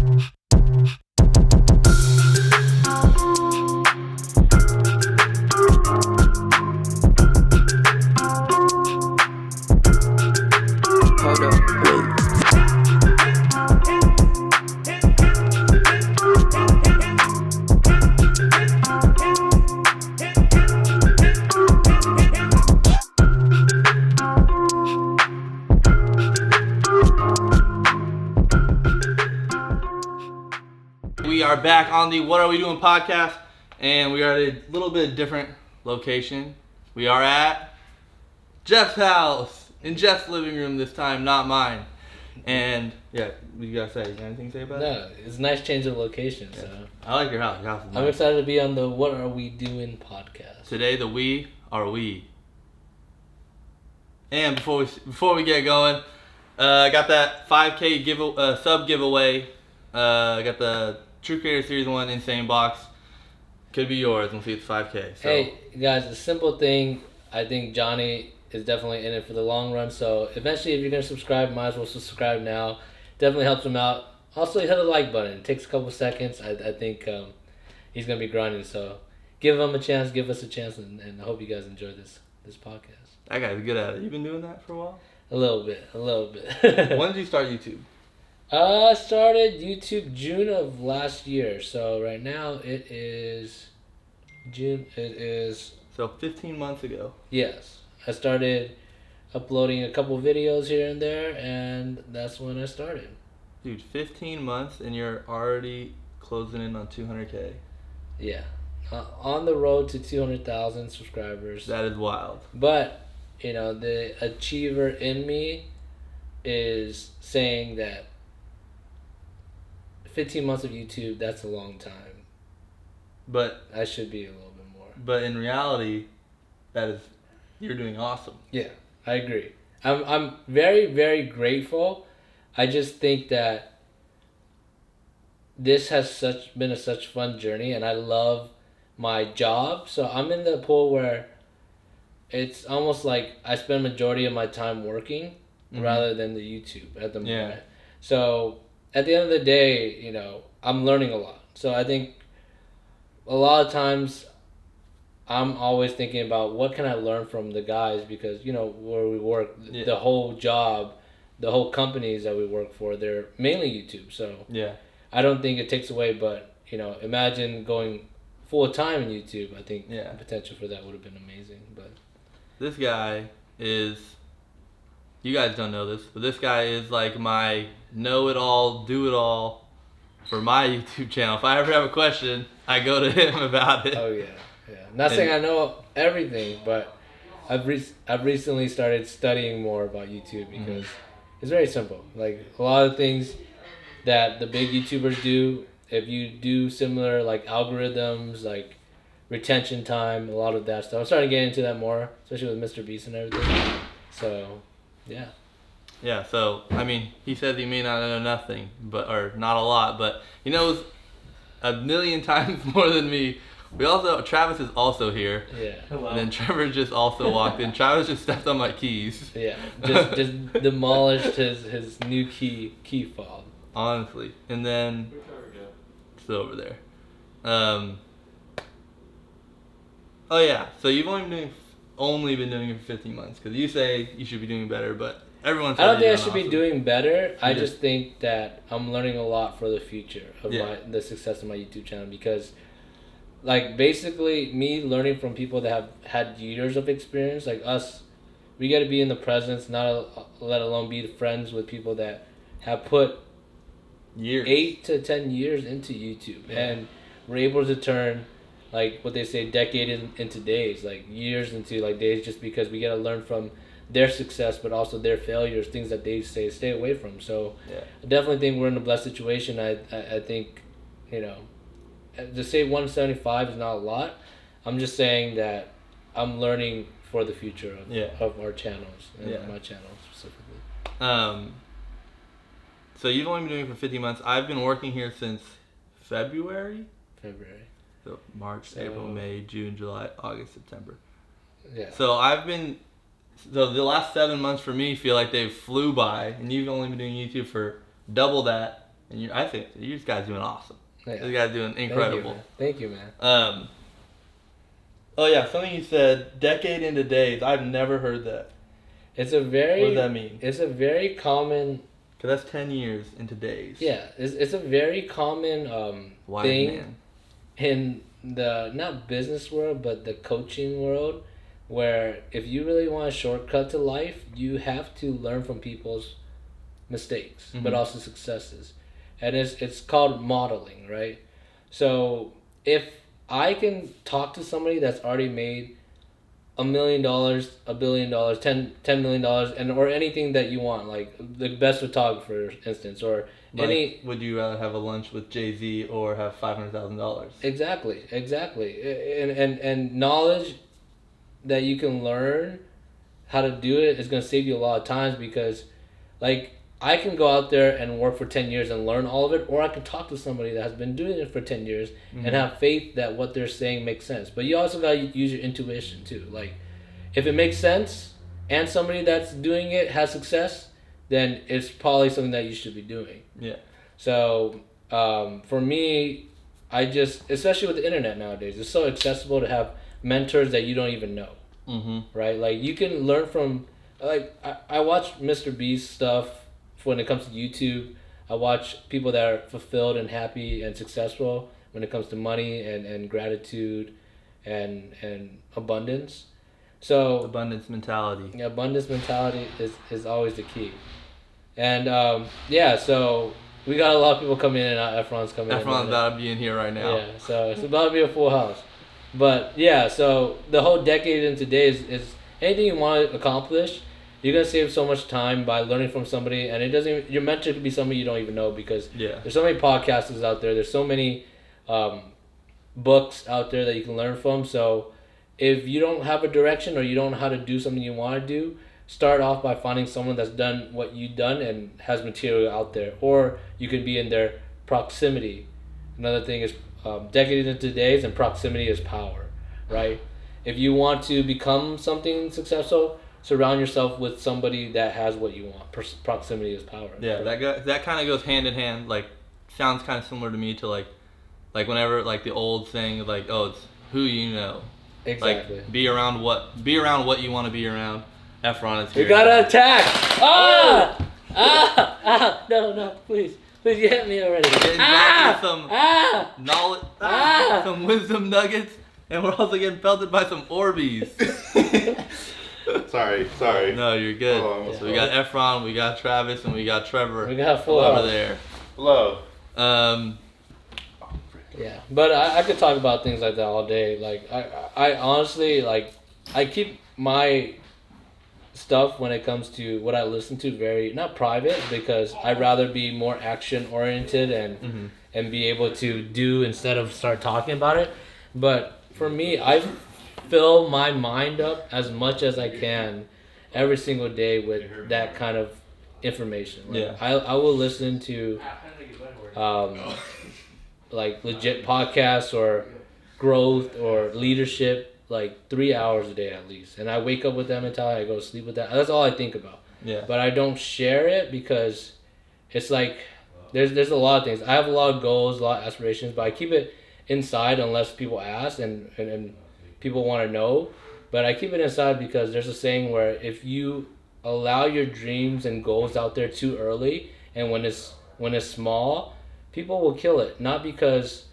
We are back on the What Are We Doing podcast, and we are at a little bit different location. We are at Jeff's house, in Jeff's living room this time, not mine. And yeah, what you gotta say? You got anything to say about it? No, it's a nice change of location. Yeah. So I like your house. Your house is nice. I'm excited to be on the What Are We Doing podcast. Today, the we are we. And before we get going, I got that 5K sub giveaway. I got the TruCreator Series 1 Insane Box. Could be yours. We'll see it's 5K. So. Hey, guys, a simple thing. I think Johnny is definitely in it for the long run. So eventually, if you're going to subscribe, might as well subscribe now. Definitely helps him out. Also, hit the like button. It takes a couple seconds. I think he's going to be grinding. So give him a chance. Give us a chance. And I hope you guys enjoy this podcast. That guy's good at it. You been doing that for a while? A little bit. When did you start YouTube? I started YouTube June of last year, so right now it is June. It is so 15 months ago. Yes, I started uploading a couple videos here and there, and that's when I started. Dude, 15 months and you're already closing in on 200K. Yeah, on the road to 200,000 subscribers. That is wild. But the achiever in me is saying that 15 months of YouTube, that's a long time. But I should be a little bit more. But in reality, you're doing awesome. Yeah, I agree. I'm very, very grateful. I just think that this has been a such fun journey, and I love my job. So I'm in the pool where it's almost like I spend majority of my time working rather than the YouTube at the moment. Yeah. So at the end of the day, I'm learning a lot. So I think a lot of times I'm always thinking about what can I learn from the guys, because, where we work, the whole job, the whole companies that we work for, they're mainly YouTube. So yeah, I don't think it takes away, but, imagine going full time in YouTube. I think the potential for that would have been amazing. But this guy is, you guys don't know this, but this guy is like my know-it-all, do-it-all for my YouTube channel. If I ever have a question, I go to him about it. Oh, yeah. Not saying I know everything, but I've recently started studying more about YouTube because it's very simple. Like, a lot of things that the big YouTubers do, if you do similar, like, algorithms, like retention time, a lot of that stuff. I'm starting to get into that more, especially with Mr. Beast and everything. So, yeah. Yeah, so, he says he may not know nothing, or not a lot, but he knows a million times more than me. Travis is also here. Yeah. Hello. And then Trevor just also walked in. Travis just stepped on my keys. Yeah, just demolished his new key fob. Honestly. And then, it's over there. Oh yeah, so you've only been doing it for 15 months, because you say you should be doing better, but everyone says I don't think I should awesome. be doing better. I just think that I'm learning a lot for the future of the success of my YouTube channel, because like basically me learning from people that have had years of experience, like us, we got to be in the presence, let alone be friends with people that have put 8 to 10 years into YouTube, and we're able to turn, like what they say, decade into days, like years into like days, just because we got to learn from their success, but also their failures, things that they say stay away from. So I definitely think we're in a blessed situation. I think, to say 175 is not a lot. I'm just saying that I'm learning for the future of our channels and my channel specifically. So you've only been doing it for 50 months. I've been working here since February. So March, April, May, June, July, August, September. Yeah. So the last 7 months for me feel like they flew by, and you've only been doing YouTube for double that, And I think you guys doing awesome. Yeah. This guy's doing incredible. Thank you, man. Oh yeah, something you said, decade into days. I've never heard that. It's a very... What does that mean? It's a very common... Because that's 10 years into days. Yeah, it's a very common thing man. In the, not business world, but the coaching world, where if you really want a shortcut to life, you have to learn from people's mistakes, but also successes. And it's called modeling, right? So if I can talk to somebody that's already made $1 million, $1 billion, $10 million, and or anything that you want, like the best photographer, for instance, or like, any. Would you rather have a lunch with Jay-Z or have $500,000? Exactly, and knowledge that you can learn how to do it is gonna save you a lot of times, because, like, I can go out there and work for 10 years and learn all of it, or I can talk to somebody that has been doing it for 10 years and have faith that what they're saying makes sense. But you also got to use your intuition too. Like, if it makes sense and somebody that's doing it has success, then it's probably something that you should be doing. Yeah. So for me, I just, especially with the internet nowadays, it's so accessible to have mentors that you don't even know. Right? Like, you can learn from, like, I watch Mr. Beast stuff. When it comes to YouTube, I watch people that are fulfilled and happy and successful when it comes to money and gratitude and abundance. So abundance mentality. Yeah, abundance mentality is always the key. And so we got a lot of people coming in and out. Efron's coming in. Efron's about to be in here right now. Yeah, so it's about to be a full house. But yeah, so the whole decade into days is anything you want to accomplish, you're gonna save so much time by learning from somebody, and it doesn't even, your mentor could be somebody you don't even know, because there's so many podcasters out there, there's so many books out there that you can learn from. So if you don't have a direction or you don't know how to do something you want to do, start off by finding someone that's done what you've done and has material out there, or you could be in their proximity. Another thing is decades into days, and proximity is power, right? If you want to become something successful, surround yourself with somebody that has what you want. Proximity is power. Yeah, that kind of goes hand in hand. Like, sounds kind of similar to me to like whenever, like, the old thing, like, oh, it's who you know. Exactly. Like, be around what you want to be around. Efron is here. We gotta attack! No, please, you hit me already. Getting some knowledge, some wisdom nuggets, and we're also getting pelted by some Orbeez. Sorry. No, you're good. So we got Efron, we got Travis, and we got Trevor. We got full over there. Hello. Yeah, but I could talk about things like that all day. Like, I honestly, like, I keep my stuff when it comes to what I listen to very, not private, because I'd rather be more action oriented and be able to do instead of start talking about it. But for me, I fill my mind up as much as I can every single day with that kind of information. Like, I will listen to like legit podcasts or growth or leadership like 3 hours a day at least, and I wake up with that mentality. I go to sleep with that. That's all I think about. But I don't share it because it's like there's a lot of things. I have a lot of goals, a lot of aspirations, but I keep it inside unless people ask and people want to know. But I keep it inside because there's a saying where if you allow your dreams and goals out there too early, and when it's small, people will kill it. Not because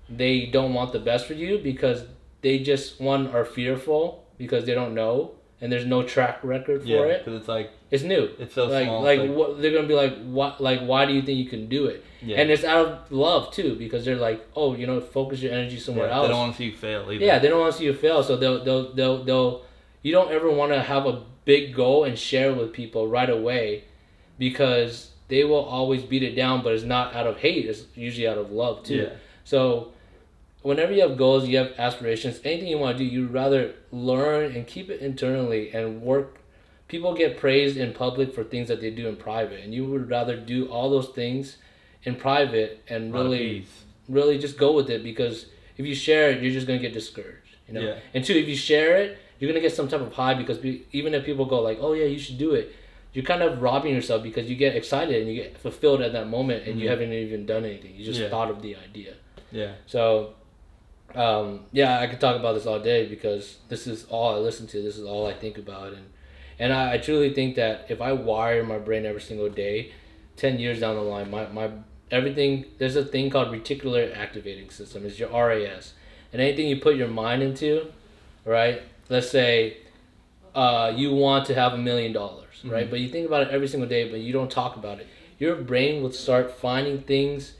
they don't want the best for you, because they just, one, are fearful because they don't know, and there's no track record for it. Because it's like, it's new. It's so like, small. Like, what, they're gonna be like, what? Like, why do you think you can do it? And it's out of love too, because they're like, oh, focus your energy somewhere else. They don't want to see you fail either. Yeah, they don't want to see you fail, so they'll. You don't ever want to have a big goal and share it with people right away, because they will always beat it down. But it's not out of hate; it's usually out of love too. Yeah. So, whenever you have goals, you have aspirations, anything you want to do, you'd rather learn and keep it internally and work. People get praised in public for things that they do in private, and you would rather do all those things in private and really just go with it, because if you share it, you're just going to get discouraged, And two, if you share it, you're going to get some type of high, because even if people go like, oh yeah, you should do it, you're kind of robbing yourself because you get excited and you get fulfilled at that moment and you haven't even done anything. You just thought of the idea. Yeah. So, I could talk about this all day because this is all I listen to. This is all I think about. And I truly think that if I wire my brain every single day, 10 years down the line, my everything, there's a thing called reticular activating system. It's your RAS. And anything you put your mind into, right? Let's say you want to have $1 million, right? But you think about it every single day, but you don't talk about it. Your brain will start finding things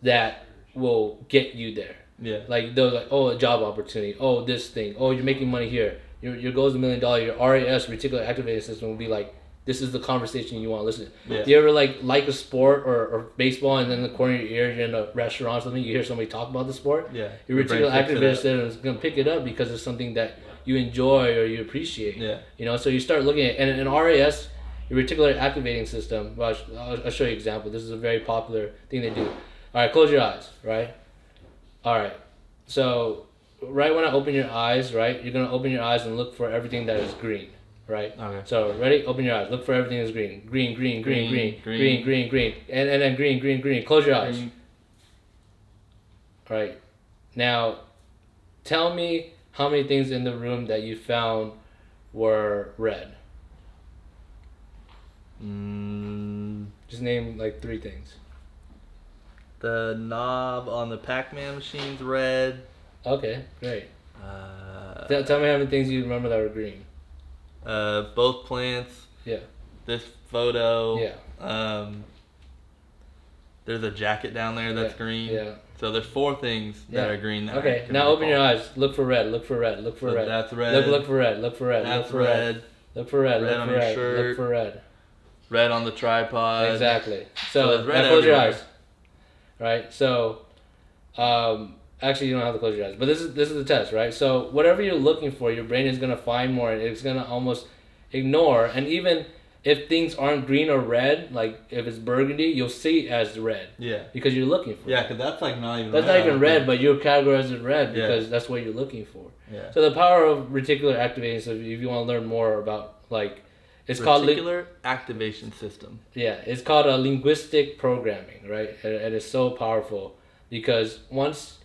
that will get you there. Yeah. Like those, like, oh, a job opportunity. Oh, this thing. Oh, you're making money here. Your goal is $1 million. Your RAS, reticular activating system, will be like, this is the conversation you want to listen to. Yeah. Do you ever like a sport or baseball, and then in the corner of your ear, you're in a restaurant or something, you hear somebody talk about the sport? Yeah. Your reticular activating system is going to pick it up because it's something that you enjoy or you appreciate. Yeah. You know, so you start looking at, and in RAS, your reticular activating system, well, I'll show you an example. This is a very popular thing they do. All right, close your eyes, right? All right. So right when I open your eyes, right, you're going to open your eyes and look for everything that is green. Right? Okay. So, ready? Open your eyes. Look for everything that's green. Green. And then green. Close your eyes. All right. Now, tell me how many things in the room that you found were red. Just name like 3 things. The knob on the Pac-Man machine's red. Okay, great. Tell me how many things you remember that were green. Both plants. Yeah. This photo. Yeah. There's a jacket down there that's green. Yeah. So there's 4 things that are green. That okay. Now open your eyes. Look for red. Look for red. Look for red. That's red. Look for red. Look for red. That's look for red. Look for red. Red look on for your red. shirt. Look for red. Red on the tripod. Exactly. So So red now close your everywhere. eyes. Right. So, actually, you don't have to close your eyes. But this is the test, right? So whatever you're looking for, your brain is gonna find more, and it's gonna almost ignore. And even if things aren't green or red, like if it's burgundy, you'll see it as red. Yeah. Because you're looking for. Yeah, it. because that's like not even. That's red, not even red, but you'll categorize it red Yeah. because that's what you're looking for. Yeah. So the power of reticular activating. So if you want to learn more about like, it's called Reticular activation system. Yeah, it's called a linguistic programming, right? And it's so powerful because once,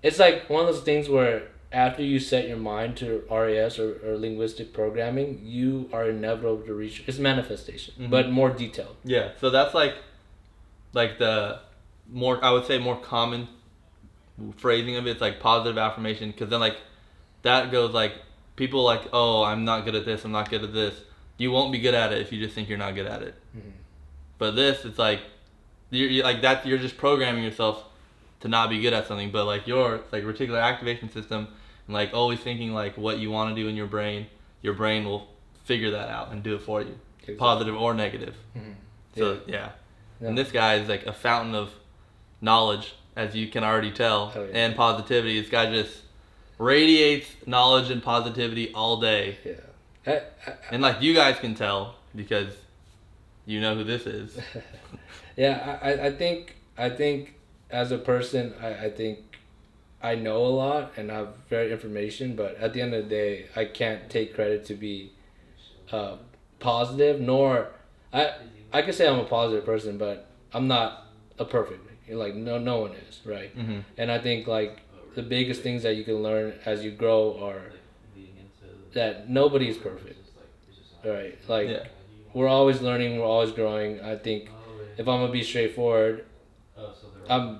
it's like one of those things where after you set your mind to RAS or linguistic programming, you are inevitable to reach, it's manifestation, but more detailed. Yeah, so that's like the more, I would say, more common phrasing of it. It's like positive affirmation, because then like that goes like, people like, oh, I'm not good at this, I'm not good at this. You won't be good at it if you just think you're not good at it. But this, it's like you're like that. You're just programming yourself to not be good at something. But like your like reticular activation system, and like always thinking like what you want to do in your brain will figure that out and do it for you, Exactly. positive or negative. So yeah. And this guy is like a fountain of knowledge, as you can already tell, and positivity. This guy just radiates knowledge and positivity all day. Yeah. And like you guys can tell because you know who this is. Yeah, I think as a person, I think I know a lot and I have very information, but at the end of the day, I can't take credit to be positive, nor I could say I'm a positive person, but I'm not a perfect. Like no one is, right? And I think like the biggest things that you can learn as you grow are that nobody is perfect, right? Like we're always learning, we're always growing. I think if I'm gonna be straightforward, I'm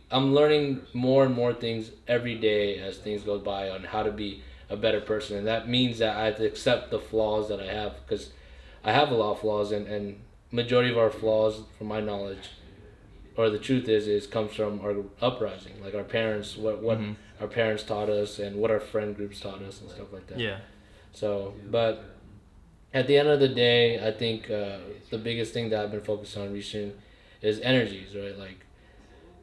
learning more and more things every day as things go by on how to be a better person, and that means that I have to accept the flaws that I have, because I have a lot of flaws, and majority of our flaws, from my knowledge, or the truth is comes from our uprising, like our parents, what our parents taught us and what our friend groups taught us and stuff like that. Yeah. So, but at the end of the day, I think the biggest thing that I've been focused on reaching is energies, right? Like,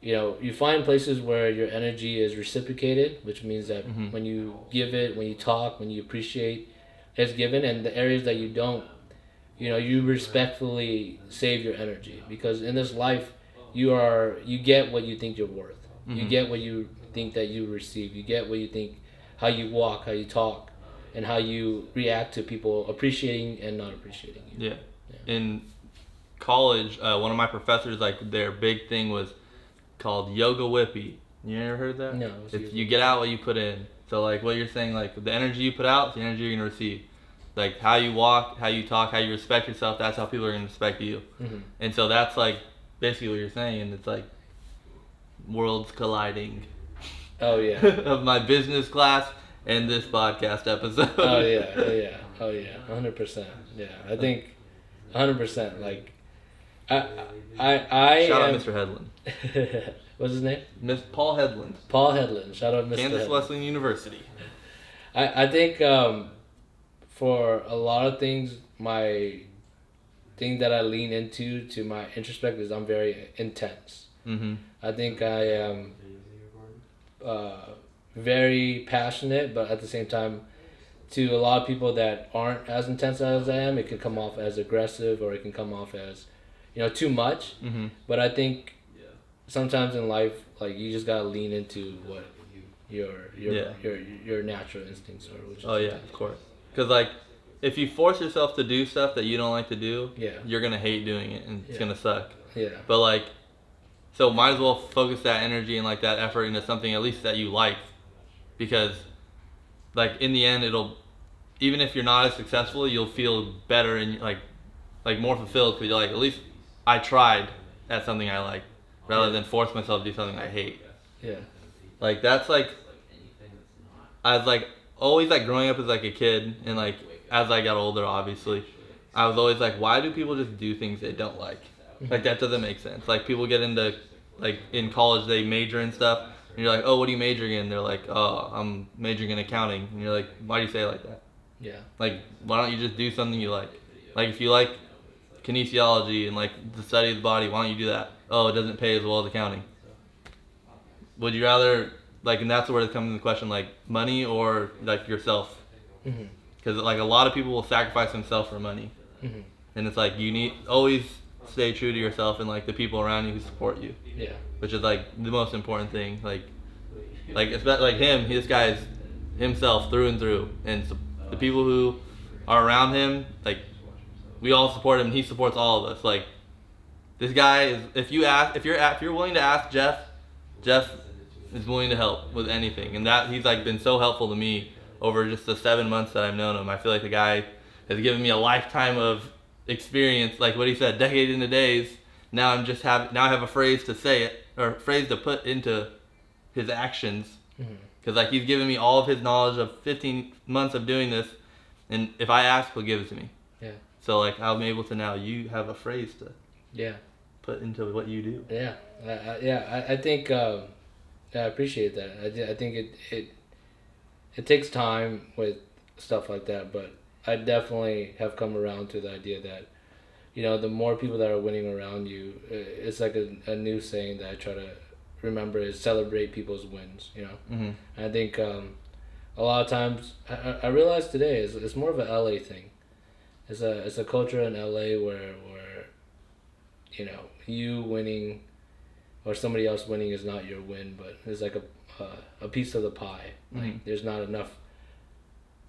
you know, you find places where your energy is reciprocated, which means that when you give it, when you talk, when you appreciate, it's given, and the areas that you don't, you know, you respectfully save your energy, because in this life, you get what you think you're worth. You get what you think that you receive. You get what you think, how you walk, how you talk. and how you react to people appreciating and not appreciating you. Yeah. In college, one of my professors, like their big thing was called yoga whippy. You ever heard that? No. It's you get out what you put in. So like what you're saying, like the energy you put out, the energy you're gonna receive. Like how you walk, how you talk, how you respect yourself, that's how people are gonna respect you. Mm-hmm. And so that's like basically what you're saying, and it's like worlds colliding. Oh yeah. Of my business class and this podcast episode. Oh yeah. 100%. Yeah, I think 100%. Like, I shout am... out Mr. Headland. What's his name? Miss Paul Headland. Paul Headland. Shout out Mr. Kansas Headland. Wesleyan University. I think for a lot of things, my thing that I lean into to my introspect is I'm very intense. Mm-hmm. I think I am very passionate, but at the same time, to a lot of people that aren't as intense as I am, it can come off as aggressive, or it can come off as, too much. Mm-hmm. But I think sometimes in life, like, you just gotta lean into what your natural instincts are. Which is Of course. Because like, if you force yourself to do stuff that you don't like to do, you're gonna hate doing it, and it's gonna suck. Yeah. But like, so might as well focus that energy and like that effort into something at least that you like, because like in the end, it'll, even if you're not as successful, you'll feel better and like more fulfilled, because you're like, at least I tried at something I like, rather than force myself to do something I hate. Yeah. Like that's like, I was like always like growing up as like a kid, and like as I got older, obviously, I was always like, why do people just do things they don't like? Like that doesn't make sense. Like people get into, like in college they major in stuff, and you're like, oh, what are you majoring in? They're like, oh, I'm majoring in accounting, and you're like, why do you say it like that? Yeah. Like, why don't you just do something you like? Like if you like kinesiology and like the study of the body, why don't you do that? Oh, it doesn't pay as well as accounting. Would you rather, like, and that's where it comes into the question, like money or like yourself? Because like a lot of people will sacrifice themselves for money, and it's like you need always stay true to yourself and like the people around you who support you. Yeah. Which is like the most important thing. Like it's like him. This guy is himself through and through, and the people who are around him, like we all support him, and he supports all of us. Like this guy is. If you're willing to ask Jeff is willing to help with anything, and that he's like been so helpful to me over just the 7 months that I've known him. I feel like the guy has given me a lifetime of experience. Like what he said, decade into days. Now I have a phrase to say it, or a phrase to put into his actions, because like he's given me all of his knowledge of 15 months of doing this, and if I ask, he'll give it to me. Yeah. So like I'm able to now. You have a phrase to put into what you do. Yeah. I think I appreciate that. I think it takes time with stuff like that, but I definitely have come around to the idea that, the more people that are winning around you, it's like a new saying that I try to remember is celebrate people's wins, And I think a lot of times, I realize today it's more of a LA thing. It's a culture in LA where you winning or somebody else winning is not your win, but it's like a piece of the pie. Like there's not enough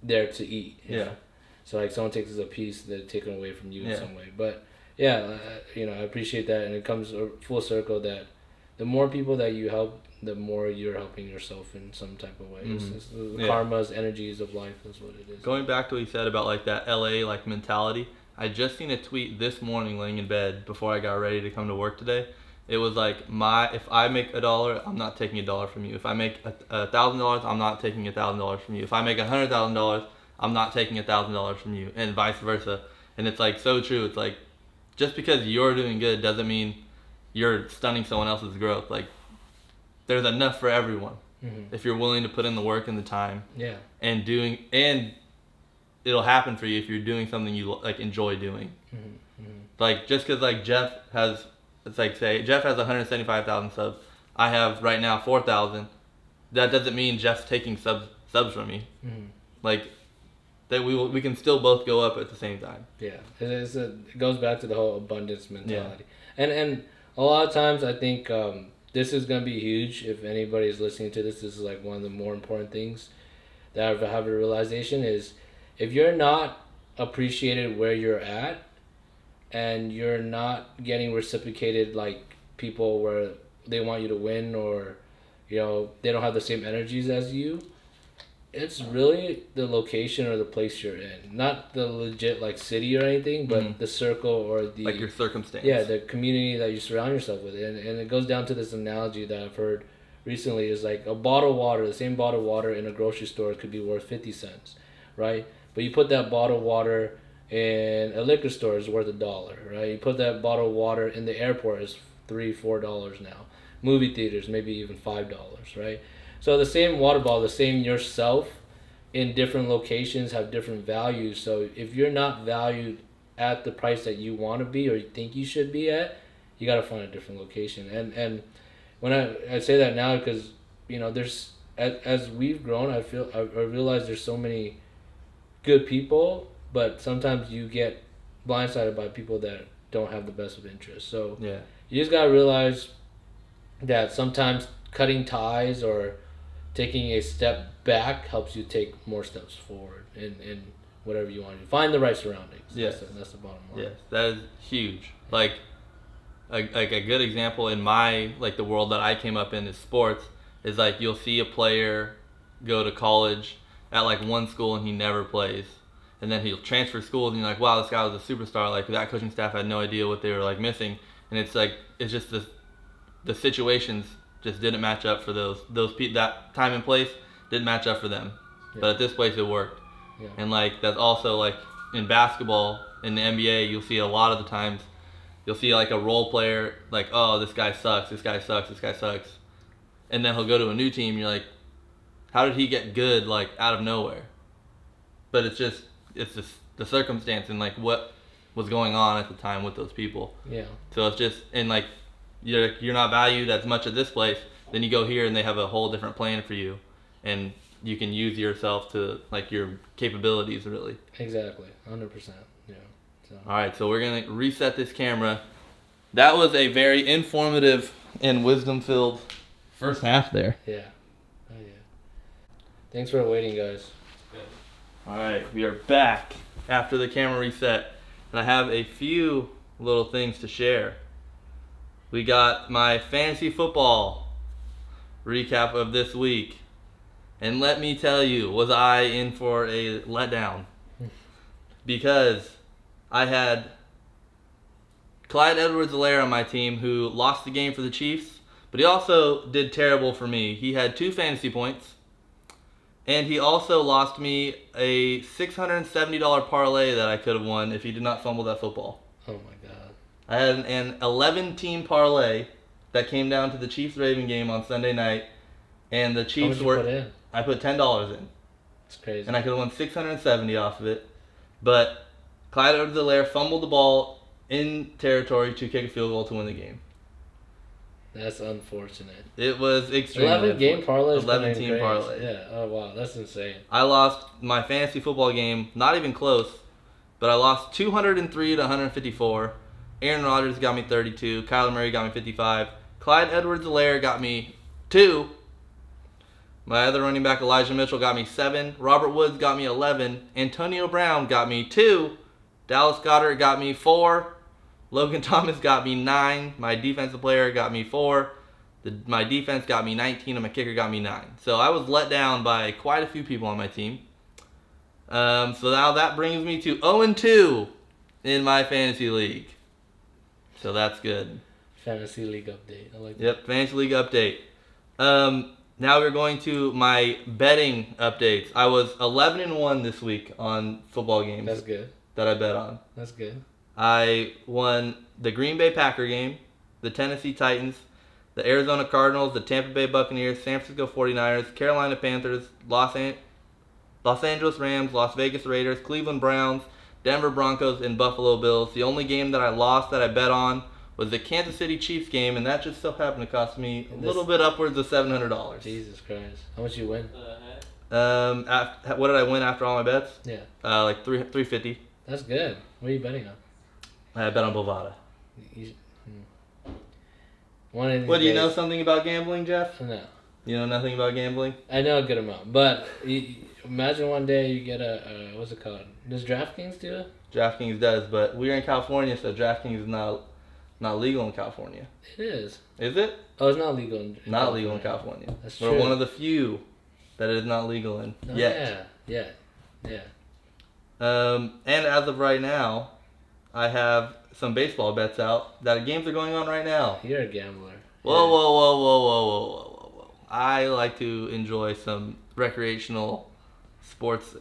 there to eat. You know? So like someone takes a piece, they're taken away from you in some way. But I appreciate that, and it comes full circle that the more people that you help, the more you're helping yourself in some type of way. It's the karmas, energies of life is what it is. Going back to what you said about like that LA like mentality, I just seen a tweet this morning laying in bed before I got ready to come to work today. It was like if I make $1, I'm not taking $1 from you. If I make $1,000, I'm not taking $1,000 from you. If I make $100,000, I'm not taking $1,000 from you, and vice versa. And it's like so true. It's like just because you're doing good doesn't mean you're stunning someone else's growth. Like there's enough for everyone if you're willing to put in the work and the time. Yeah. And it'll happen for you if you're doing something you like enjoy doing. Like just because like Jeff has 175,000 subs. I have right now 4,000. That doesn't mean Jeff's taking subs from me. Like that we can still both go up at the same time. Yeah, it goes back to the whole abundance mentality. And a lot of times I think this is gonna be huge. If anybody's listening to this, this is like one of the more important things. that I've had a realization is, if you're not appreciated where you're at, and you're not getting reciprocated like people where they want you to win, or they don't have the same energies as you, it's really the location or the place you're in, not the legit like city or anything, but the circle or the like your circumstance. Yeah, the community that you surround yourself with, and it goes down to this analogy that I've heard recently is like a bottle of water. The same bottle of water in a grocery store could be worth 50 cents, right? But you put that bottle of water in a liquor store, is worth $1, right? You put that bottle of water in the airport, is $3-4 now. Movie theaters, maybe even $5, right? So the same water bottle, the same yourself in different locations have different values. So if you're not valued at the price that you want to be or you think you should be at, you got to find a different location. And when I say that now, because there's as we've grown, I realize there's so many good people, but sometimes you get blindsided by people that don't have the best of interests. So you just got to realize that sometimes cutting ties or taking a step back helps you take more steps forward in whatever you want to do. Find the right surroundings. Yes. That's the bottom line. Yes, that is huge. Like a good example in my, like, the world that I came up in is sports, is like you'll see a player go to college at like one school and he never plays. And then he'll transfer schools and you're like, wow, this guy was a superstar. Like, that coaching staff had no idea what they were like missing. And it's like, it's just the situations just didn't match up for those people. That time and place didn't match up for them. But at this place it worked. And like, that's also like in basketball, in the NBA, you'll see a lot of the times, you'll see like a role player, like, oh, this guy sucks, this guy sucks, this guy sucks. And then he'll go to a new team, you're like, how did he get good, like, out of nowhere? But it's just the circumstance and like what was going on at the time with those people. So it's just, and like, you're not valued as much at this place, then you go here and they have a whole different plan for you, and you can use yourself to, like, your capabilities, really. Exactly, 100%. Yeah. So. All right, so we're gonna reset this camera. That was a very informative and wisdom-filled first half there. Yeah. Oh yeah. Thanks for waiting, guys. All right, we are back after the camera reset, and I have a few little things to share. We got my fantasy football recap of this week. And let me tell you, was I in for a letdown? Because I had Clyde Edwards-Helaire on my team, who lost the game for the Chiefs, but he also did terrible for me. He had 2 fantasy points, and he also lost me a $670 parlay that I could have won if he did not fumble that football. Oh my God. I had an 11-team parlay that came down to the Chiefs-Raven game on Sunday night, and the Chiefs How much you put in? I put $10 in. It's crazy. And I could have won $670 off of it, but Clyde Edwards-Helaire fumbled the ball in territory to kick a field goal to win the game. That's unfortunate. It was extremely 11-game parlay. 11-team parlay. Yeah. Oh wow, that's insane. I lost my fantasy football game, not even close, but I lost 203 to 154. Aaron Rodgers got me 32. Kyler Murray got me 55. Clyde Edwards-Helaire got me 2. My other running back, Elijah Mitchell, got me 7. Robert Woods got me 11. Antonio Brown got me 2. Dallas Goedert got me 4. Logan Thomas got me 9. My defensive player got me 4. My defense got me 19, and my kicker got me 9. So I was let down by quite a few people on my team. So now that brings me to 0-2 in my fantasy league. So that's good. Fantasy league update. I like that. Yep, fantasy league update. Now we're going to my betting updates. I was 11-1 this week on football games. That's good. That I bet on. That's good. I won the Green Bay Packer game, the Tennessee Titans, the Arizona Cardinals, the Tampa Bay Buccaneers, San Francisco 49ers, Carolina Panthers, Los Angeles Rams, Las Vegas Raiders, Cleveland Browns, Denver Broncos, and Buffalo Bills. The only game that I lost that I bet on was the Kansas City Chiefs game, and that just so happened to cost me a little bit upwards of $700. Jesus Christ. How much you win? What did I win after all my bets? Yeah. Like $350. That's good. What are you betting on? I bet on Bovada. One of these What, do you days- know something about gambling, Jeff? No. You know nothing about gambling? I know a good amount, but imagine one day you get what's it called? Does DraftKings do it? DraftKings does, but we're in California, so DraftKings is not legal in California. It is. Is it? Oh, it's not legal in Not California. legal in California. That's We're true. one of the few that it is not legal in yet. Yeah. And as of right now, I have some baseball bets out. That games are going on right now. You're a gambler. Whoa. I like to enjoy some recreational sports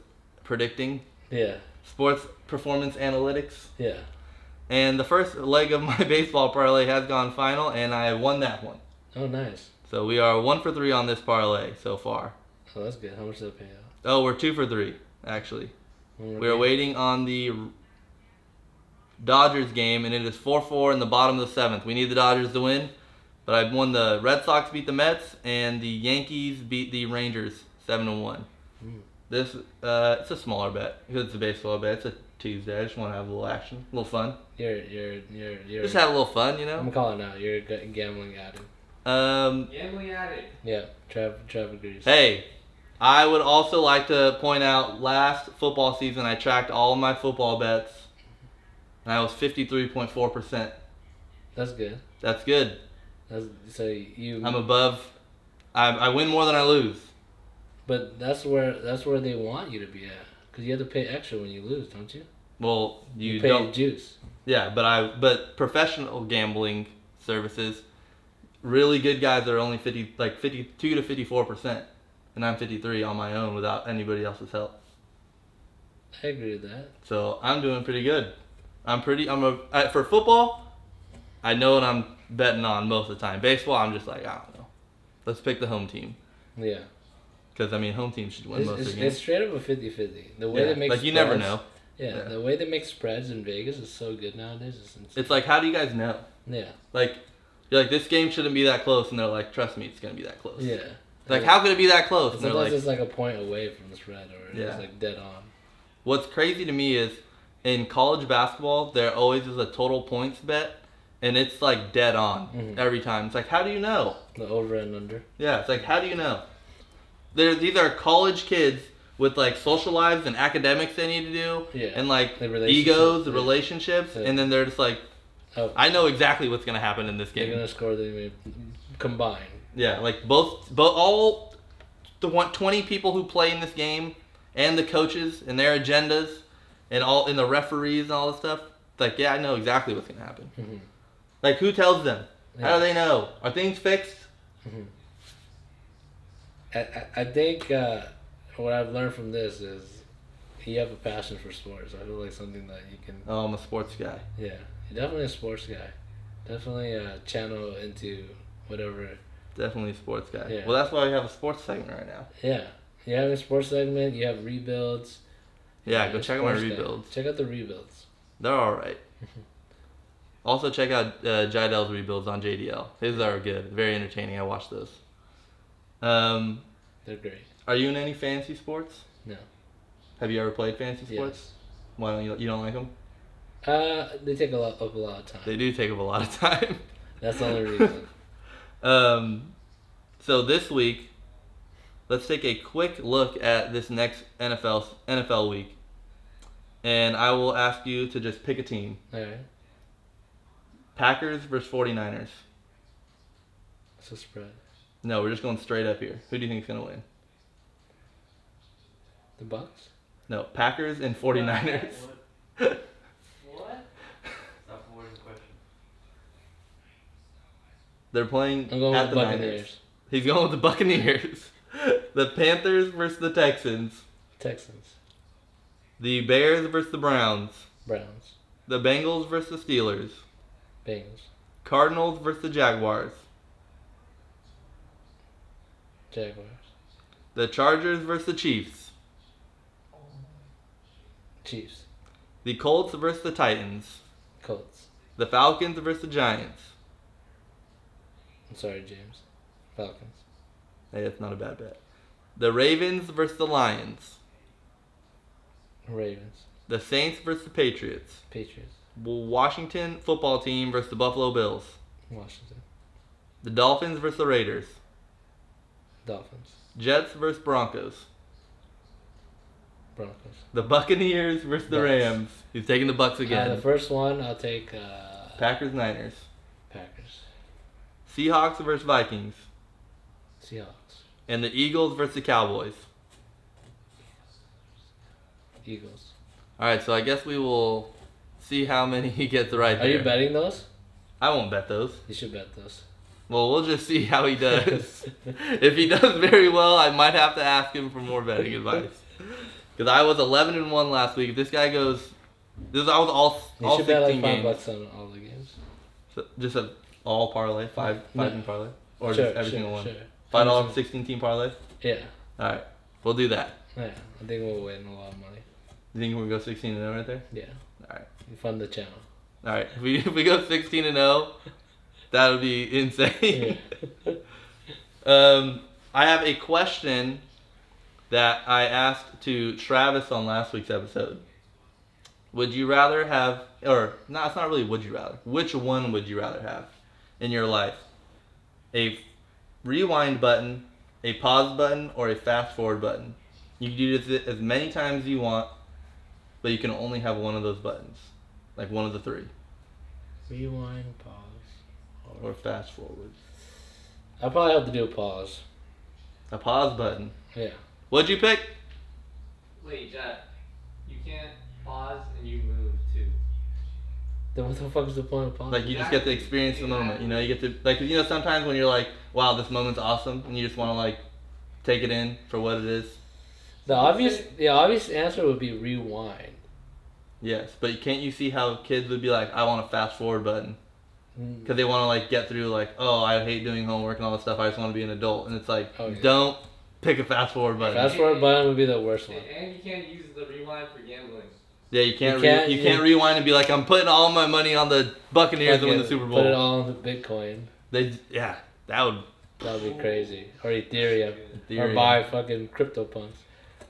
predicting. Yeah. Sports performance analytics. Yeah. And the first leg of my baseball parlay has gone final, and I won that one. Oh, nice. So we are 1 for 3 on this parlay so far. Oh, that's good. How much did it pay out? Oh, we're 2 for 3, actually. We're waiting on the Dodgers game, and it is 4-4 in the bottom of the 7th. We need the Dodgers to win, but I've won the Red Sox beat the Mets, and the Yankees beat the Rangers 7-1. This it's a smaller bet because it's a baseball bet. It's a Tuesday. I just want to have a little action, a little fun. You're Just have a little fun, you know. I'm calling out. You're a gambling addict. Gambling addict. Yeah, Trav agrees. Hey, I would also like to point out last football season I tracked all of my football bets, and I was 53.4%. That's good. That's good. So you. I'm above. I win more than I lose. But that's where they want you to be at, because you have to pay extra when you lose, don't you? Well, you pay don't. juice. Yeah, but professional gambling services, really good guys are only 52 to 54%, and I'm 53 on my own without anybody else's help. I agree with that. So I'm doing pretty good. For football, I know what I'm betting on most of the time. Baseball, I'm just like, I don't know. Let's pick the home team. Yeah. Because, home team should win most of the games. It's straight up a 50-50. The way they make you never know. Yeah, the way they make spreads in Vegas is so good nowadays. It's like, how do you guys know? Yeah. Like, you're like, this game shouldn't be that close, and they're like, trust me, it's going to be that close. Yeah. It's like, how could it be that close? And Sometimes it's like a point away from the spread, or Yeah. it's like dead on. What's crazy to me is, in college basketball, there always is a total points bet, and it's like dead on every time. It's like, how do you know? The over and under. Yeah, it's like, how do you know? These are college kids with like social lives and academics they need to do, and like egos, relationships, and then they're just like, I know exactly what's gonna happen in this game. They're gonna score combined. Yeah, like all the 20 people who play in this game, and the coaches and their agendas, and the referees and all this stuff. It's like, yeah, I know exactly what's gonna happen. Mm-hmm. Like, who tells them? How do they know? Are things fixed? Mm-hmm. I think what I've learned from this is you have a passion for sports. I feel like something that you can. Oh, I'm a sports guy. Yeah, you're definitely a sports guy. Definitely channel into whatever. Definitely a sports guy. Yeah. Well, that's why we have a sports segment right now. Yeah, you have a sports segment. You have rebuilds. Yeah, go check out my rebuilds. Check out the rebuilds. They're all right. Also, check out Jaidel's rebuilds on JDL. His are good. Very entertaining. I watched those. They're great. Are you in any fantasy sports? No. Have you ever played fantasy sports? Yes. Why don't you don't like them? They take up a lot of time. They do take up a lot of time. That's the only reason. So this week, let's take a quick look at this next NFL week, and I will ask you to just pick a team. All right. Packers versus 49ers. It's a spread. No, we're just going straight up here. Who do you think is going to win? The Bucks? No, Packers and 49ers. What? Stop avoiding the question. They're playing I'm going at with the the Niners. Buccaneers. He's going with the Buccaneers. The Panthers versus the Texans. Texans. The Bears versus the Browns. Browns. The Bengals versus the Steelers. Bengals. Cardinals versus the Jaguars. Jaguars. The Chargers versus the Chiefs. Chiefs. The Colts versus the Titans. Colts. The Falcons versus the Giants. I'm sorry, James. Falcons. Hey, that's not a bad bet. The Ravens versus the Lions. Ravens. The Saints versus the Patriots. Patriots. Washington football team versus the Buffalo Bills. Washington. The Dolphins versus the Raiders. Dolphins. Jets versus Broncos. Broncos. The Buccaneers versus the Bucks. Rams. He's taking the Bucks again. The first one, I'll take Packers, Niners. Packers. Seahawks versus Vikings. Seahawks. And the Eagles versus the Cowboys. Eagles. All right, so I guess we will see how many he gets right there. Are you betting those? I won't bet those. You should bet those. Well, we'll just see how he does. If he does very well, I might have to ask him for more betting advice. Because I was 11-1 last week. If this guy goes, I was all You should 16 bet like games. $5 on all the games. So just a all parlay, five team parlay, or just every single one. Sure. $5 16-team parlay. Yeah. All right, we'll do that. Yeah. I think we'll win a lot of money. You think we'll go 16-0 right there? Yeah. All right. You fund the channel. All right. If we go 16-0, that would be insane. Yeah. I have a question that I asked to Travis on last week's episode. Would you rather have, or no, it's not really would you rather. Which one would you rather have in your life? A rewind button, a pause button, or a fast forward button? You can do this as many times as you want, but you can only have one of those buttons. Like one of the three. Rewind, pause. Or fast forward. I'll probably have to do a pause. A pause button. Yeah. What'd you pick? Wait, Jeff. You can't pause and you move too. Then what the fuck is the point of pause? Like you just get to experience the moment, you know, you get to, like, you know, sometimes when you're like, wow, this moment's awesome, and you just want to like take it in for what it is. The obvious answer would be rewind. Yes, but can't you see how kids would be like, I want a fast forward button? Because they want to like get through like, oh, I hate doing homework and all this stuff, I just want to be an adult. And it's like, don't pick a fast forward button. Fast forward button would be the worst one. And you can't use the rewind for gambling. Yeah, you can't rewind and be like, I'm putting all my money on the Buccaneers to win the Super Bowl. Put it all on Bitcoin. That would be crazy. Or Ethereum. Ethereum. Or buy fucking CryptoPunks.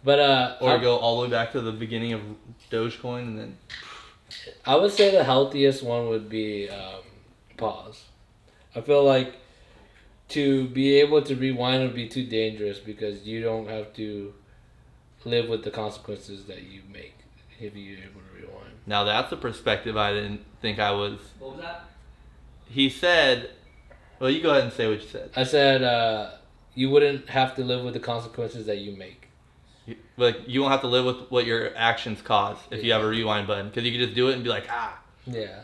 But or go all the way back to the beginning of Dogecoin and then. I would say the healthiest one would be pause. I feel like to be able to rewind would be too dangerous because you don't have to live with the consequences that you make if you're able to rewind. Now that's a perspective I didn't think I was. What was that? He said, well, you go ahead and say what you said. I said you wouldn't have to live with the consequences that you make. Like, you won't have to live with what your actions cause if you have a rewind button. Because you can just do it and be like,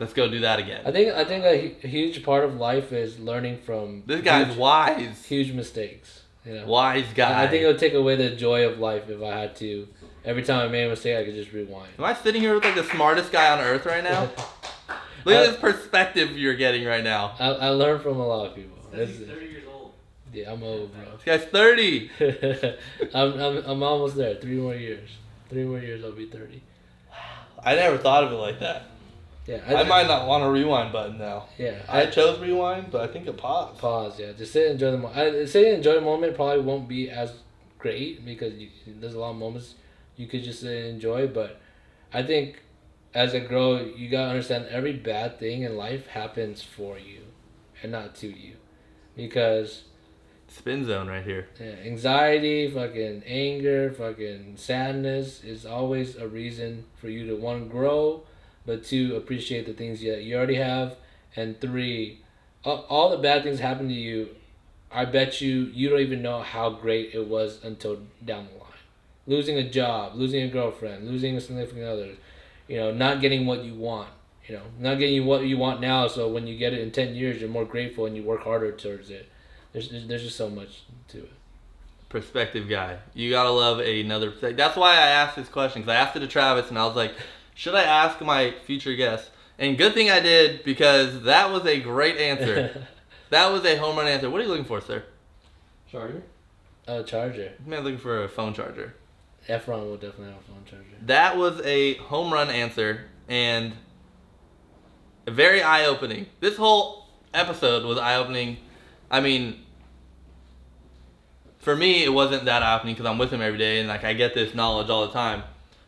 let's go do that again. I think a huge part of life is learning from this guy's wise. Huge mistakes. You know? Wise guy. I think it would take away the joy of life if I had to. Every time I made a mistake, I could just rewind. Am I sitting here with like the smartest guy on earth right now? Look at this perspective you're getting right now. I learned from a lot of people. He's 30 years old. Yeah, I'm old, bro. This guy's 30. I'm almost there. 3 more years. 3 more years, I'll be 30. I never thought of it like that. Yeah, I might not want a rewind button now. Yeah, I chose rewind, but I think a pause. Pause, yeah. Just sit and enjoy the moment. Sit and enjoy the moment probably won't be as great because there's a lot of moments you could just sit and enjoy. But I think as I grow, you gotta understand every bad thing in life happens for you and not to you, because spin zone right here. Yeah, anxiety, fucking anger, fucking sadness is always a reason for you to, 1, grow, but 2, appreciate the things that you already have, and 3, all the bad things happen to you, I bet you don't even know how great it was until down the line. Losing a job, losing a girlfriend, losing a significant other, you know, not getting what you want, you know, not getting what you want now, so when you get it in 10 years, you're more grateful and you work harder towards it. There's just so much to it. Perspective guy. You gotta love another perspective. That's why I asked this question, because I asked it to Travis and I was like, should I ask my future guest? And good thing I did, because that was a great answer. That was a home run answer. What are you looking for, sir? Charger? Oh, charger. This man's looking for a phone charger. Efron will definitely have a phone charger. That was a home run answer and very eye-opening. This whole episode was eye-opening. I mean, for me, it wasn't that eye-opening because I'm with him every day and like I get this knowledge all the time.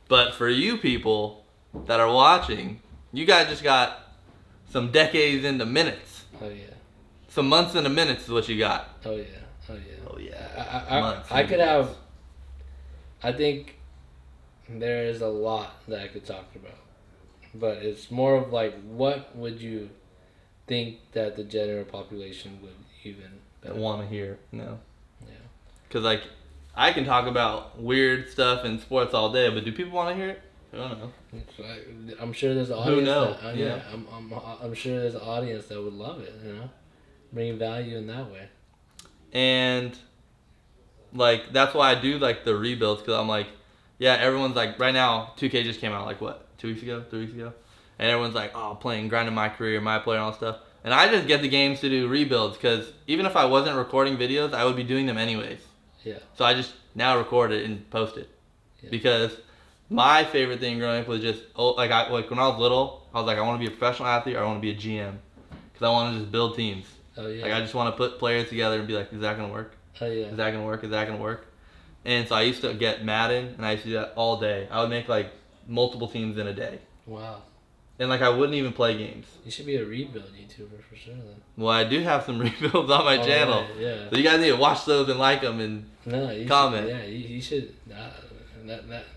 But for you people that are watching, you guys just got some decades into minutes. Oh, yeah. Some months into minutes is what you got. Oh, yeah. Oh yeah. Oh yeah. I could have. I think there is a lot that I could talk about, but it's more of like, what would you think that the general population would even want to hear? No. Yeah. Because like, I can talk about weird stuff in sports all day, but do people want to hear it? I don't know. I'm sure there's an audience. Who knows? Yeah. I'm sure there's an audience that would love it. You know, bring value in that way. And like that's why I do like the rebuilds, because I'm like, yeah, everyone's like, right now 2K just came out like what, 2 weeks ago, 3 weeks ago, and everyone's like, oh, playing, grinding my career, my player, and all that stuff. And I just get the games to do rebuilds, because even if I wasn't recording videos, I would be doing them anyways. Yeah. So I just now record it and post it, because my favorite thing growing up was just like when I was little, I was like, I want to be a professional athlete or I want to be a GM, because I want to just build teams. Oh yeah. Like I just want to put players together and be like, is that gonna work? Oh yeah. Is that gonna work? Is that gonna work? And so I used to get Madden, and I used to do that all day. I would make like multiple teams in a day. Wow. And like I wouldn't even play games. You should be a rebuild YouTuber for sure then. Well, I do have some rebuilds on my channel. Right, yeah. So you guys need to watch those and like them and comment. You should.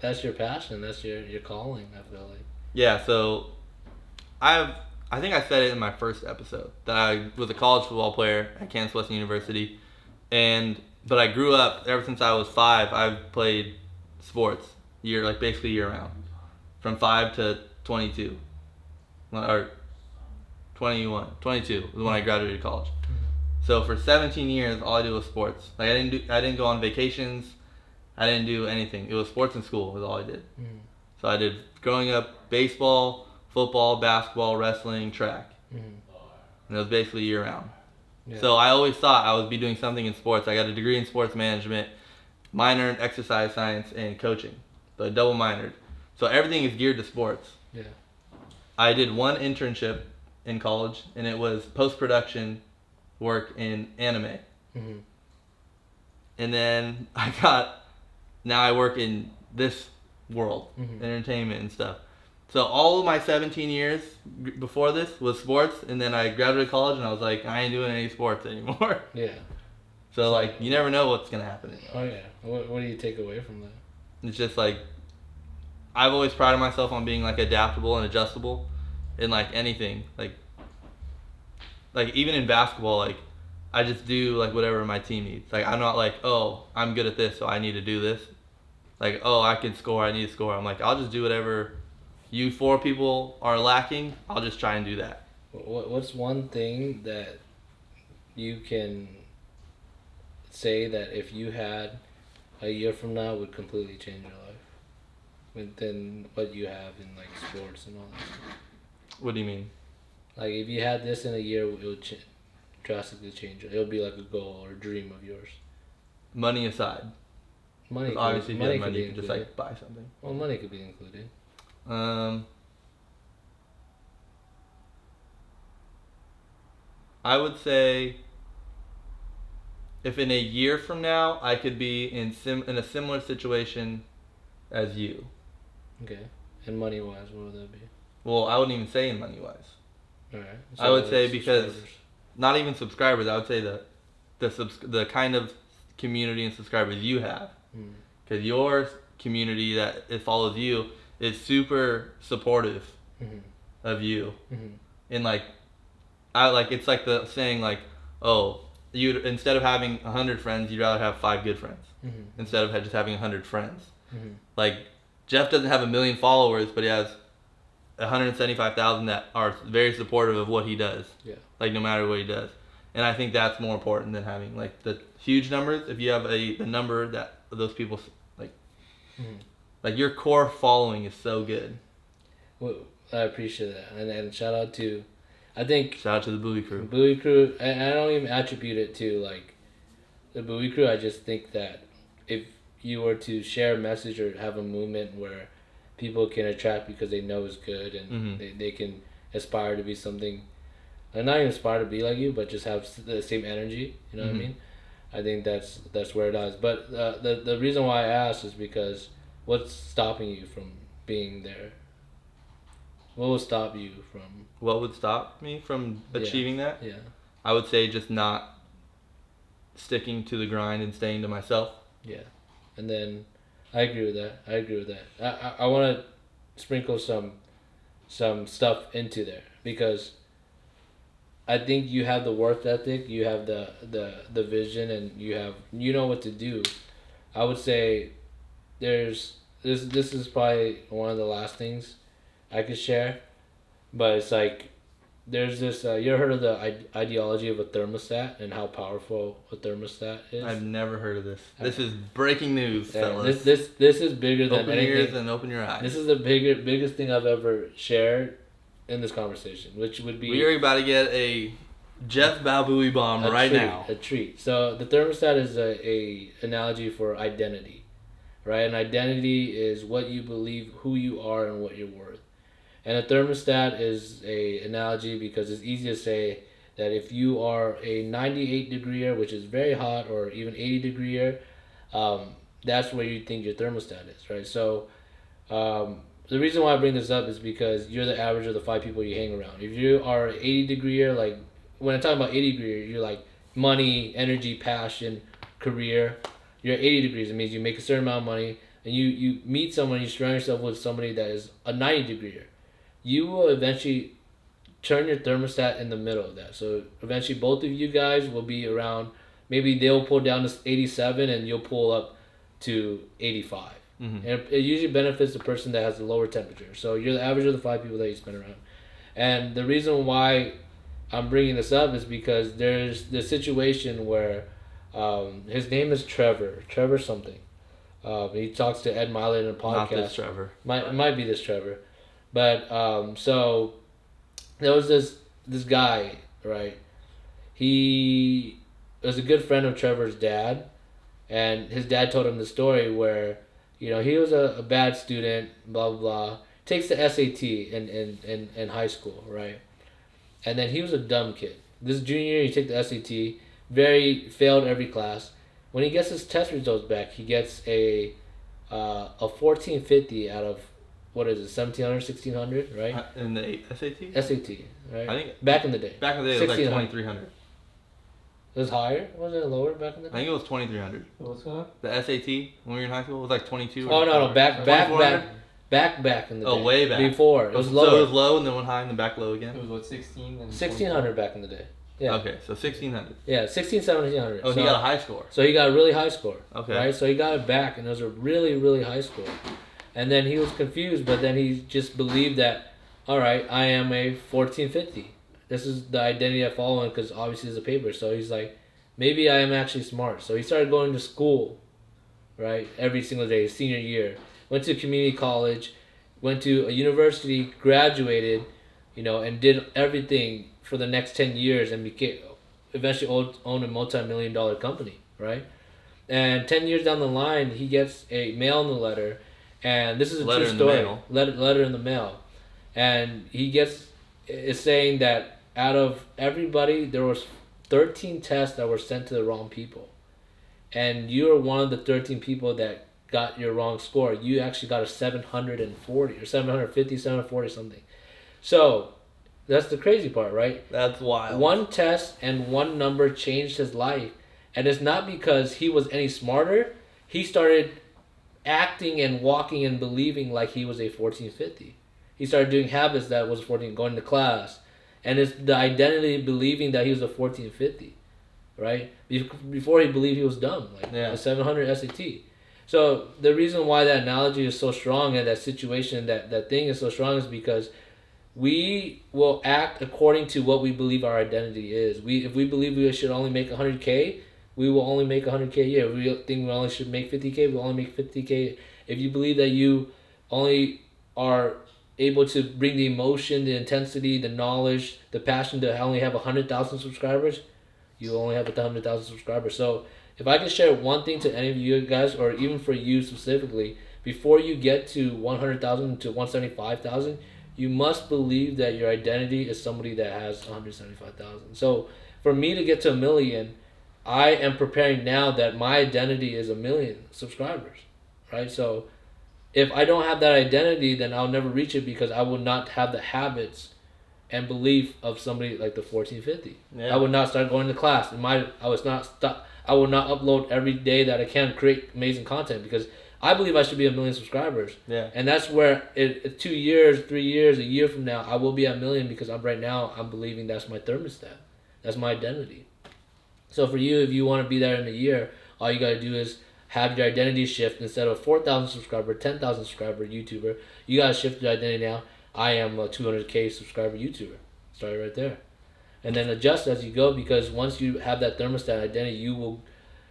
That's your passion. That's your calling. I feel like. Yeah. So I think I said it in my first episode that I was a college football player at Kansas Western University, but I grew up ever since I was 5. I've played sports basically year round, from 5 to 22, or 21, 22 was when I graduated college. So for 17 years, all I did was sports. Like I didn't go on vacations. I didn't do anything. It was sports in school was all I did. So I did, growing up, baseball, football, basketball, wrestling, track. And it was basically year round. Yeah. So I always thought I would be doing something in sports. I got a degree in sports management, minor in exercise science and coaching. So I double minored. So everything is geared to sports. Yeah. I did one internship in college, and it was post-production work in anime. And then now I work in this world, entertainment and stuff. So all of my 17 years before this was sports, and then I graduated college, and I was like, I ain't doing any sports anymore. Yeah. So like, you never know what's gonna happen. Oh yeah. What do you take away from that? It's just like, I've always prided myself on being like adaptable and adjustable in like anything. Like even in basketball, like I just do like whatever my team needs. Like I'm not like, oh, I'm good at this, so I need to do this. Like, oh, I can score, I need to score. I'm like, I'll just do whatever you 4 people are lacking. I'll just try and do that. What's one thing that you can say that if you had a year from now would completely change your life than what you have in like sports and all that stuff? What do you mean? Like if you had this in a year, it would drastically change it. It would be like a goal or a dream of yours. Money aside. Money. Obviously, if you have money, you can just like buy something. Well, money could be included. I would say if in a year from now I could be in a similar situation as you. Okay. And money wise, what would that be? Well, I wouldn't even say in money wise. Alright. So I would say because not even subscribers. I would say the kind of community and subscribers you have, because your community that it follows you is super supportive of you, and like it's like the saying like, oh, you instead of having 100 friends, you'd rather have 5 good friends instead of just having 100 friends. Like Jeff doesn't have 1 million followers, but he has 175,000 that are very supportive of what he does. Yeah. Like no matter what he does, and I think that's more important than having like the huge numbers. If you have the number that those people like, like your core following is so good. Well, I appreciate that, and shout out to the Bui crew. Bui crew, and I don't even attribute it to like the Bui crew. I just think that if you were to share a message or have a movement where people can attract because they know it's good and they can aspire to be something, and not even aspire to be like you, but just have the same energy. You know what I mean? I think that's where it is. But the reason why I asked is because what's stopping you from being there? What will stop you from? What would stop me from achieving that? Yeah. I would say just not sticking to the grind and staying to myself. Yeah, and then I agree with that. I want to sprinkle some stuff into there because I think you have the work ethic, you have the vision, and you know what to do. I would say this is probably one of the last things I could share, but it's like there's this you ever heard of the ideology of a thermostat and how powerful a thermostat is? I've never heard of this. This is breaking news, fellas. This is bigger than open anything. Open your ears and open your eyes. This is the biggest thing I've ever shared in this conversation, which would be we are about to get a Jeff Bui bomb right now. A treat. So the thermostat is a analogy for identity, right? And identity is what you believe, who you are, and what you're worth. And a thermostat is a analogy because it's easy to say that if you are a 98 degreer, which is very hot, or even 80 degreer, that's where you think your thermostat is, right? So the reason why I bring this up is because you're the average of the 5 people you hang around. If you are 80 degreer, like when I'm talking about 80 degreer, you're like money, energy, passion, career. You're 80 degrees. It means you make a certain amount of money, and you meet someone, you surround yourself with somebody that is a 90 degreer. You will eventually turn your thermostat in the middle of that. So eventually both of you guys will be around, maybe they'll pull down to 87 and you'll pull up to 85. Mm-hmm. And it usually benefits the person that has the lower temperature. So you're the average of the 5 people that you spend around. And the reason why I'm bringing this up is because there's the situation where his name is Trevor something. He talks to Ed Milet in a podcast. Not this Trevor. Might be this Trevor. But so there was this guy, right? He was a good friend of Trevor's dad, and his dad told him the story where, he was a bad student, blah blah blah. Takes the SAT in high school, right? And then he was a dumb kid. This junior year, he took the SAT, failed every class. When he gets his test results back, he gets a 1450 out of, what is it, 1700, 1600, right? In the SAT? SAT, right? I think back in the day. Back in the day, it was like 2300. It was higher? Was it lower back in the day? I think it was 2300. What's going on? The SAT when we were in high school was like 22. Oh no, back in the day. Oh, way back. Before it was lower. So it was low and then went high and then back low again. It was what, 16 and 1600 back in the day. Yeah. Okay, so 1600. Yeah, 1700. Oh, so he got a high score. So he got a really high score. Okay. Right? So he got it back, and it was a really, really high score. And then he was confused, but then he just believed that, all right, I am a 1450. This is the identity I follow in because obviously it's a paper. So he's like, maybe I am actually smart. So he started going to school, right, every single day, his senior year. Went to community college, went to a university, graduated, and did everything for the next 10 years and eventually owned a multi-million-dollar company, right? And 10 years down the line, he gets a mail in the letter, and this is a true story. Letter in the mail. And he is saying that out of everybody, there was 13 tests that were sent to the wrong people. And you are one of the 13 people that got your wrong score. You actually got a 740 or 750, 740 something. So that's the crazy part, right? That's wild. One test and one number changed his life. And it's not because he was any smarter. He started acting and walking and believing like he was a 1450. He started doing habits that was 14, going to class. And it's the identity believing that he was a 1450, right? Before he believed he was dumb, like a 700 SAT. So the reason why that analogy is so strong and that situation, that thing is so strong is because we will act according to what we believe our identity is. If we believe we should only make 100K, we will only make 100K a year. If we think we only should make 50K, we'll only make 50K. If you believe that you only are able to bring the emotion, the intensity, the knowledge, the passion to only have 100,000 subscribers, you only have 100,000 subscribers. So if I can share one thing to any of you guys, or even for you specifically, before you get to 100,000 to 175,000, you must believe that your identity is somebody that has 175,000. So for me to get to 1 million, I am preparing now that my identity is 1 million subscribers, right? So if I don't have that identity, then I'll never reach it because I will not have the habits and belief of somebody like the 1450. Yeah. I would not start going to class. I I will not upload every day that I can create amazing content because I believe I should be 1 million subscribers. Yeah. And that's where 2 years, 3 years, a year from now, I will be at 1 million because I'm believing that's my thermostat. That's my identity. So for you, if you want to be there in a year, all you got to do is have your identity shift. Instead of 4,000 subscriber, 10,000 subscriber YouTuber, you got to shift your identity now. I am a 200K subscriber YouTuber. Start right there. And then adjust as you go, because once you have that thermostat identity, you will.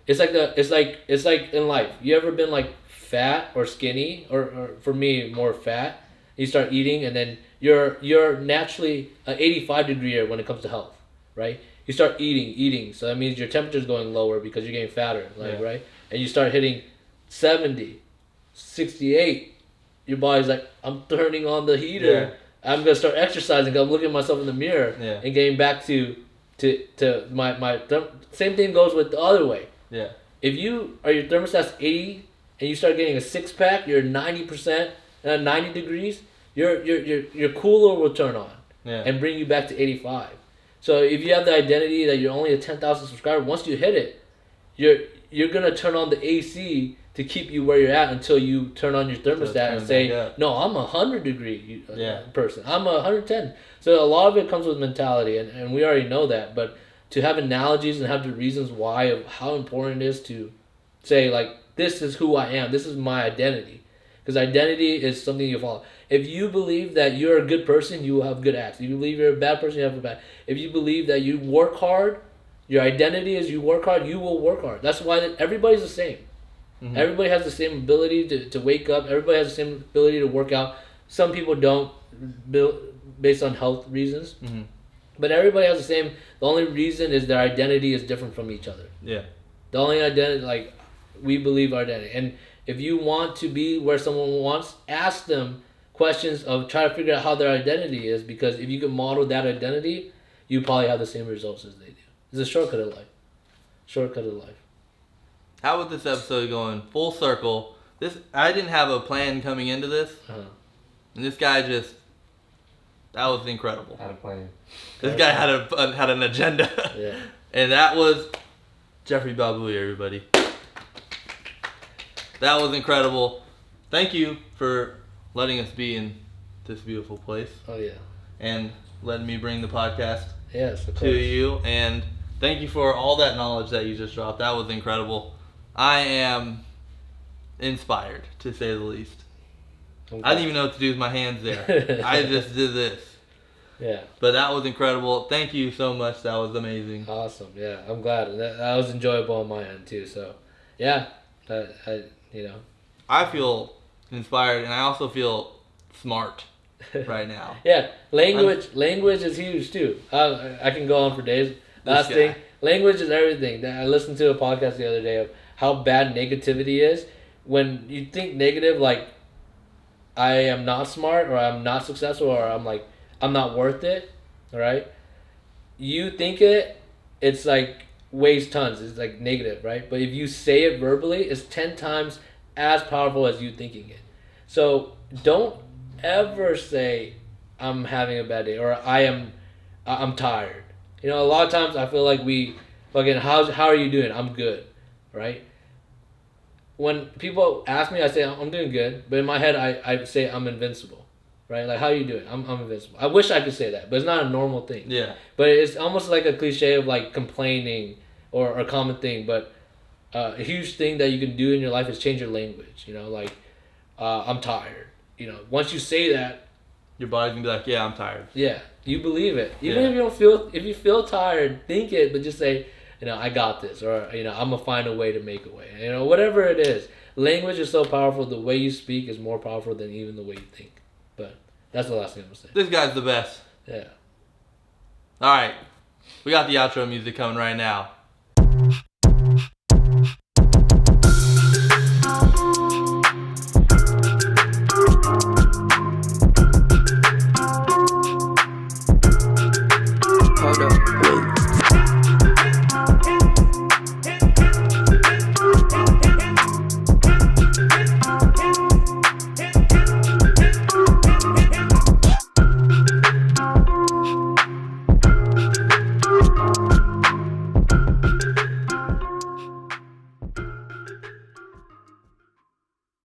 It's like in life. You ever been like fat or skinny, or for me more fat? You start eating, and then you're naturally an 85 degree when it comes to health, right? You start eating, so that means your temperature's going lower because you're getting fatter, right? And you start hitting 70, 68. Your body's like, I'm turning on the heater. Yeah. I'm gonna start exercising. I'm looking at myself in the mirror and getting back to my same thing goes with the other way. Yeah. If your thermostat's 80 and you start getting a 6-pack, you're 90%, 90 degrees. Your cooler will turn on and bring you back to 85. So if you have the identity that you're only a 10,000 subscriber, once you hit it, you're gonna turn on the AC to keep you where you're at until you turn on your thermostat and say, no, I'm a 100 degree person. I'm a 110. So a lot of it comes with mentality, and we already know that. But to have analogies and have the reasons why of how important it is to say, like, this is who I am. This is my identity. Because identity is something you follow. If you believe that you're a good person, you will have good acts. If you believe you're a bad person, you have a bad. If you believe that you work hard, your identity is you work hard, you will work hard. That's why everybody's the same. Mm-hmm. Everybody has the same ability to wake up. Everybody has the same ability to work out. Some people don't, based on health reasons. Mm-hmm. But everybody has the same. The only reason is their identity is different from each other. Yeah. The only identity, like, we believe our identity. And if you want to be where someone wants, ask them questions of try to figure out how their identity is, because if you can model that identity, you probably have the same results as they do. It's a shortcut of life. How would this episode going full circle? I didn't have a plan coming into this, and this guy that was incredible. Had a plan. This guy had an agenda, and that was Jeffrey Bui, everybody. That was incredible. Thank you for letting us be in this beautiful place. Oh yeah. And letting me bring the podcast of to you, and thank you for all that knowledge that you just dropped. That was incredible. I am inspired, to say the least. Okay. I didn't even know what to do with my hands there. I just did this. Yeah. But that was incredible. Thank you so much. That was amazing. Awesome. Yeah, I'm glad. That was enjoyable on my end too. So, yeah, I feel inspired, and I also feel smart right now. Yeah, language is huge too. I can go on for days. Last thing, language is everything. I listened to a podcast the other day of how bad negativity is. When you think negative, like, I am not smart, or I'm not successful, or I'm not worth it, all right? You think it's like weighs tons. It's like negative, right? But if you say it verbally, it's 10 times as powerful as you thinking it. So don't ever say, I'm having a bad day, or I'm tired. A lot of times I feel like how are you doing? I'm good, right? When people ask me, I say I'm doing good, but in my head I say I'm invincible, right? Like, how are you doing? I'm invincible. I wish I could say that, but it's not a normal thing. Yeah. But it's almost like a cliche of like complaining or a common thing. But a huge thing that you can do in your life is change your language. I'm tired. Once you say that, your body's gonna be like, yeah, I'm tired. Yeah, you believe it. Even if you feel tired, think it, but just say, I got this, or I'm gonna find a way to make a way. Whatever it is. Language is so powerful. The way you speak is more powerful than even the way you think. But that's the last thing I'm gonna say. This guy's the best. Yeah. All right, we got the outro music coming right now.